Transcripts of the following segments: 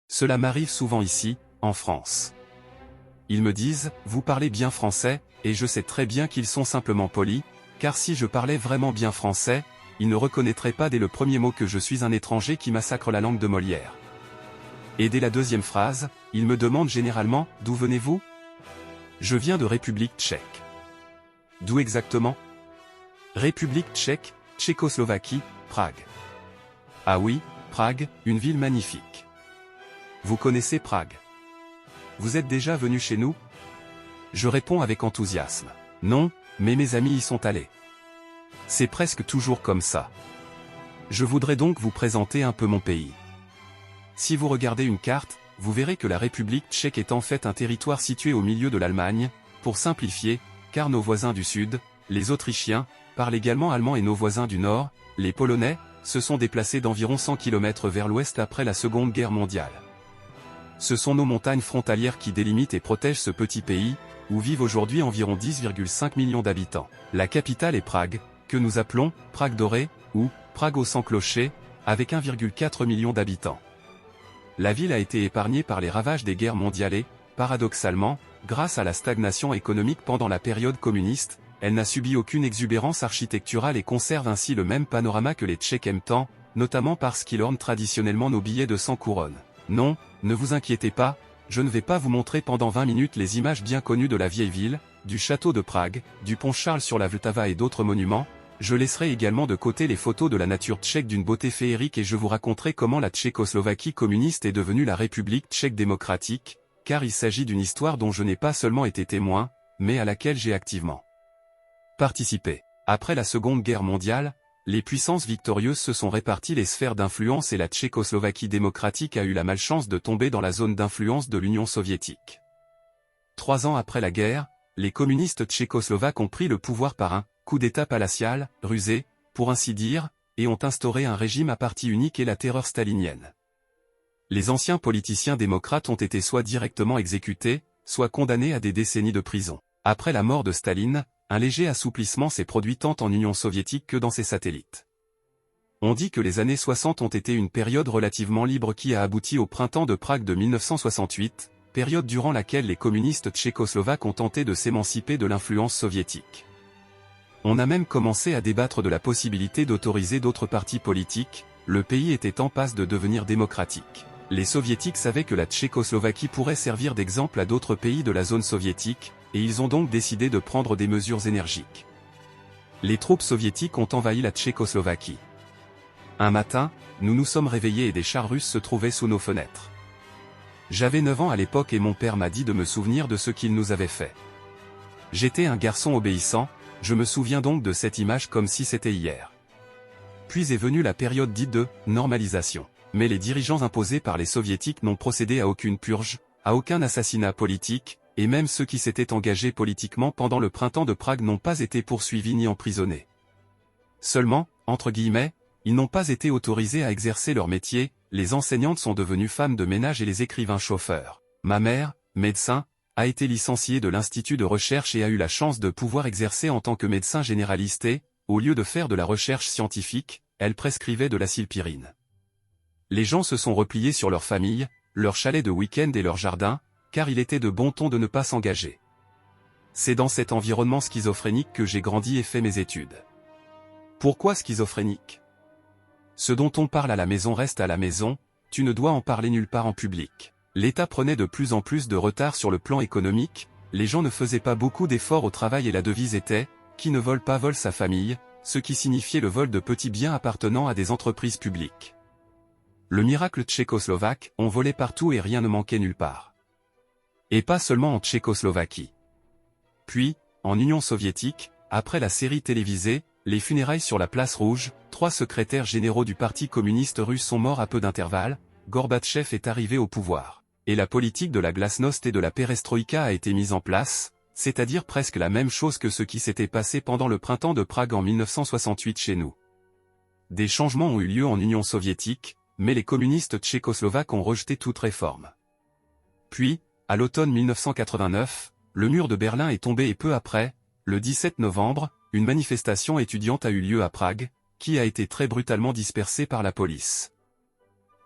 Cela m'arrive souvent ici, en France. Ils me disent, vous parlez bien français, et je sais très bien qu'ils sont simplement polis, car si je parlais vraiment bien français, ils ne reconnaîtraient pas dès le premier mot que je suis un étranger qui massacre la langue de Molière. Et dès la deuxième phrase, ils me demandent généralement, d'où venez-vous? Je viens de République tchèque. D'où exactement? République tchèque, Tchécoslovaquie, Prague. Ah oui, Prague, une ville magnifique. Vous connaissez Prague? Vous êtes déjà venu chez nous? Je réponds avec enthousiasme. Non, mais mes amis y sont allés. C'est presque toujours comme ça. Je voudrais donc vous présenter un peu mon pays. Si vous regardez une carte, vous verrez que la République tchèque est en fait un territoire situé au milieu de l'Allemagne, pour simplifier, car nos voisins du Sud, les Autrichiens, parlent également allemand et nos voisins du Nord, les Polonais, se sont déplacés d'environ 100 km vers l'ouest après la Seconde Guerre mondiale. Ce sont nos montagnes frontalières qui délimitent et protègent ce petit pays, où vivent aujourd'hui environ 10,5 millions d'habitants. La capitale est Prague, que nous appelons Prague dorée, ou Prague au sans clocher, avec 1,4 million d'habitants. La ville a été épargnée par les ravages des guerres mondiales et, paradoxalement, grâce à la stagnation économique pendant la période communiste, elle n'a subi aucune exubérance architecturale et conserve ainsi le même panorama que les Tchèques aiment tant, notamment parce qu'il orne traditionnellement nos billets de 100 couronnes. Non, ne vous inquiétez pas, je ne vais pas vous montrer pendant 20 minutes les images bien connues de la vieille ville, du château de Prague, du pont Charles sur la Vltava et d'autres monuments. Je laisserai également de côté les photos de la nature tchèque d'une beauté féerique et je vous raconterai comment la Tchécoslovaquie communiste est devenue la République tchèque démocratique, car il s'agit d'une histoire dont je n'ai pas seulement été témoin, mais à laquelle j'ai activement participé. Après la Seconde Guerre mondiale, les puissances victorieuses se sont réparties les sphères d'influence et la Tchécoslovaquie démocratique a eu la malchance de tomber dans la zone d'influence de l'Union soviétique. 3 ans après la guerre, les communistes tchécoslovaques ont pris le pouvoir par un coup d'État palatial, rusé, pour ainsi dire, et ont instauré un régime à parti unique et la terreur stalinienne. Les anciens politiciens démocrates ont été soit directement exécutés, soit condamnés à des décennies de prison. Après la mort de Staline, un léger assouplissement s'est produit tant en Union soviétique que dans ses satellites. On dit que les années 60 ont été une période relativement libre qui a abouti au printemps de Prague de 1968, période durant laquelle les communistes tchécoslovaques ont tenté de s'émanciper de l'influence soviétique. On a même commencé à débattre de la possibilité d'autoriser d'autres partis politiques, le pays était en passe de devenir démocratique. Les soviétiques savaient que la Tchécoslovaquie pourrait servir d'exemple à d'autres pays de la zone soviétique, et ils ont donc décidé de prendre des mesures énergiques. Les troupes soviétiques ont envahi la Tchécoslovaquie. Un matin, nous nous sommes réveillés et des chars russes se trouvaient sous nos fenêtres. J'avais 9 ans à l'époque et mon père m'a dit de me souvenir de ce qu'ils nous avaient fait. J'étais un garçon obéissant, je me souviens donc de cette image comme si c'était hier. Puis est venue la période dite de « normalisation ». Mais les dirigeants imposés par les soviétiques n'ont procédé à aucune purge, à aucun assassinat politique, et même ceux qui s'étaient engagés politiquement pendant le printemps de Prague n'ont pas été poursuivis ni emprisonnés. Seulement, entre guillemets, ils n'ont pas été autorisés à exercer leur métier, les enseignantes sont devenues femmes de ménage et les écrivains chauffeurs. Ma mère, médecin, a été licenciée de l'Institut de recherche et a eu la chance de pouvoir exercer en tant que médecin généraliste et, au lieu de faire de la recherche scientifique, elle prescrivait de l'acylpyrine. Les gens se sont repliés sur leur famille, leur chalet de week-end et leur jardin, car il était de bon ton de ne pas s'engager. C'est dans cet environnement schizophrénique que j'ai grandi et fait mes études. Pourquoi schizophrénique? Ce dont on parle à la maison reste à la maison, tu ne dois en parler nulle part en public. L'État prenait de plus en plus de retard sur le plan économique, les gens ne faisaient pas beaucoup d'efforts au travail et la devise était « qui ne vole pas vole sa famille », ce qui signifiait le vol de petits biens appartenant à des entreprises publiques. Le miracle tchécoslovaque, on volait partout et rien ne manquait nulle part. Et pas seulement en Tchécoslovaquie. Puis, en Union soviétique, après la série télévisée, les funérailles sur la place rouge, 3 secrétaires généraux du Parti communiste russe sont morts à peu d'intervalle, Gorbatchev est arrivé au pouvoir. Et la politique de la glasnost et de la perestroïka a été mise en place, c'est-à-dire presque la même chose que ce qui s'était passé pendant le printemps de Prague en 1968 chez nous. Des changements ont eu lieu en Union soviétique, mais les communistes tchécoslovaques ont rejeté toute réforme. Puis, à l'automne 1989, le mur de Berlin est tombé et peu après, le 17 novembre, une manifestation étudiante a eu lieu à Prague, qui a été très brutalement dispersée par la police.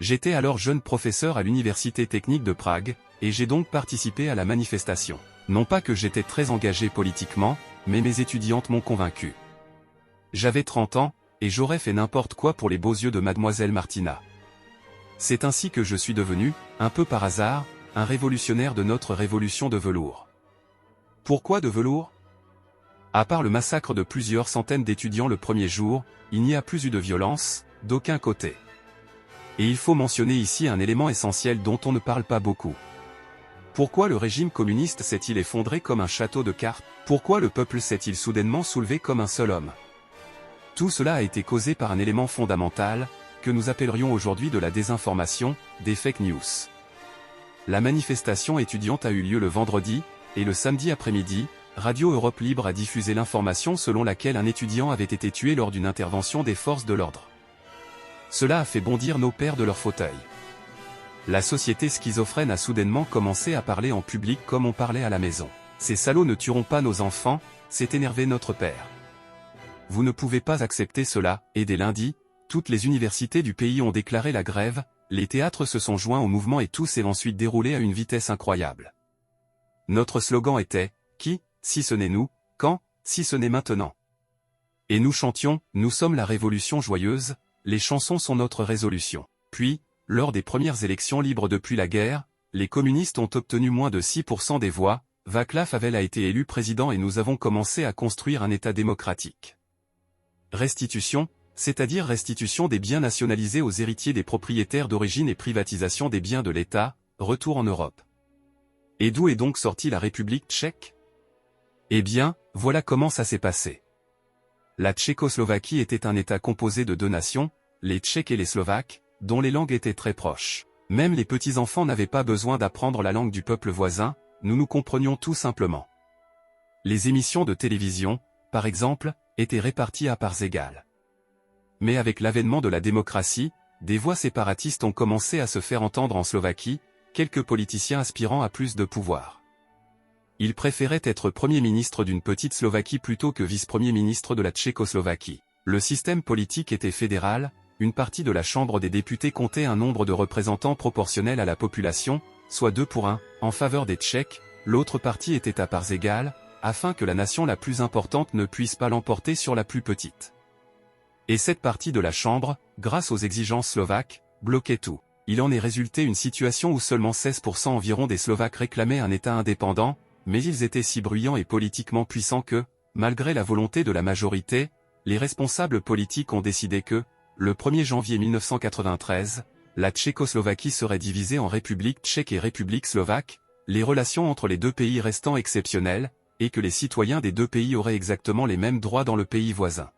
J'étais alors jeune professeur à l'Université technique de Prague, et j'ai donc participé à la manifestation. Non pas que j'étais très engagé politiquement, mais mes étudiantes m'ont convaincu. J'avais 30 ans, et j'aurais fait n'importe quoi pour les beaux yeux de mademoiselle Martina. C'est ainsi que je suis devenu, un peu par hasard, un révolutionnaire de notre révolution de velours. Pourquoi de velours? À part le massacre de plusieurs centaines d'étudiants le premier jour, il n'y a plus eu de violence, d'aucun côté. Et il faut mentionner ici un élément essentiel dont on ne parle pas beaucoup. Pourquoi le régime communiste s'est-il effondré comme un château de cartes? Pourquoi le peuple s'est-il soudainement soulevé comme un seul homme? Tout cela a été causé par un élément fondamental, que nous appellerions aujourd'hui de la désinformation, des fake news. La manifestation étudiante a eu lieu le vendredi, et le samedi après-midi, Radio Europe Libre a diffusé l'information selon laquelle un étudiant avait été tué lors d'une intervention des forces de l'ordre. Cela a fait bondir nos pères de leur fauteuil. La société schizophrène a soudainement commencé à parler en public comme on parlait à la maison. Ces salauds ne tueront pas nos enfants, s'est énervé notre père. Vous ne pouvez pas accepter cela, et dès lundi, toutes les universités du pays ont déclaré la grève, les théâtres se sont joints au mouvement et tout s'est ensuite déroulé à une vitesse incroyable. Notre slogan était « Qui, si ce n'est nous, quand, si ce n'est maintenant ?» Et nous chantions « Nous sommes la révolution joyeuse », les chansons sont notre résolution. Puis, lors des premières élections libres depuis la guerre, les communistes ont obtenu moins de 6% des voix, Václav Havel a été élu président et nous avons commencé à construire un État démocratique. Restitution, c'est-à-dire restitution des biens nationalisés aux héritiers des propriétaires d'origine et privatisation des biens de l'État, retour en Europe. Et d'où est donc sortie la République tchèque? Eh bien, voilà comment ça s'est passé. La Tchécoslovaquie était un État composé de deux nations, les Tchèques et les Slovaques, dont les langues étaient très proches. Même les petits-enfants n'avaient pas besoin d'apprendre la langue du peuple voisin, nous nous comprenions tout simplement. Les émissions de télévision, par exemple, étaient réparties à parts égales. Mais avec l'avènement de la démocratie, des voix séparatistes ont commencé à se faire entendre en Slovaquie, quelques politiciens aspirant à plus de pouvoir. Ils préféraient être Premier ministre d'une petite Slovaquie plutôt que vice-premier ministre de la Tchécoslovaquie. Le système politique était fédéral, une partie de la Chambre des députés comptait un nombre de représentants proportionnel à la population, soit 2 pour 1, en faveur des Tchèques, l'autre partie était à parts égales, afin que la nation la plus importante ne puisse pas l'emporter sur la plus petite. Et cette partie de la Chambre, grâce aux exigences slovaques, bloquait tout. Il en est résulté une situation où seulement 16% environ des Slovaques réclamaient un État indépendant, mais ils étaient si bruyants et politiquement puissants que, malgré la volonté de la majorité, les responsables politiques ont décidé que, le 1er janvier 1993, la Tchécoslovaquie serait divisée en République tchèque et République slovaque, les relations entre les deux pays restant exceptionnelles, et que les citoyens des deux pays auraient exactement les mêmes droits dans le pays voisin.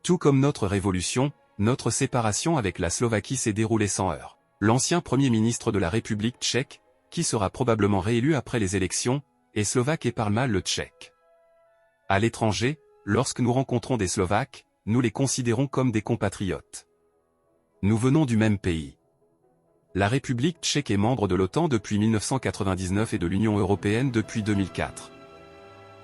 Tout comme notre révolution, notre séparation avec la Slovaquie s'est déroulée sans heurts. L'ancien Premier ministre de la République tchèque, qui sera probablement réélu après les élections, est slovaque et parle mal le tchèque. À l'étranger, lorsque nous rencontrons des Slovaques, nous les considérons comme des compatriotes. Nous venons du même pays. La République tchèque est membre de l'OTAN depuis 1999 et de l'Union européenne depuis 2004.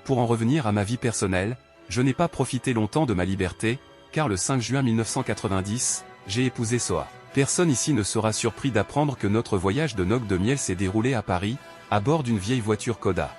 Pour en revenir à ma vie personnelle, je n'ai pas profité longtemps de ma liberté, car le 5 juin 1990, j'ai épousé Soa. Personne ici ne sera surpris d'apprendre que notre voyage de noces de miel s'est déroulé à Paris, à bord d'une vieille voiture Koda.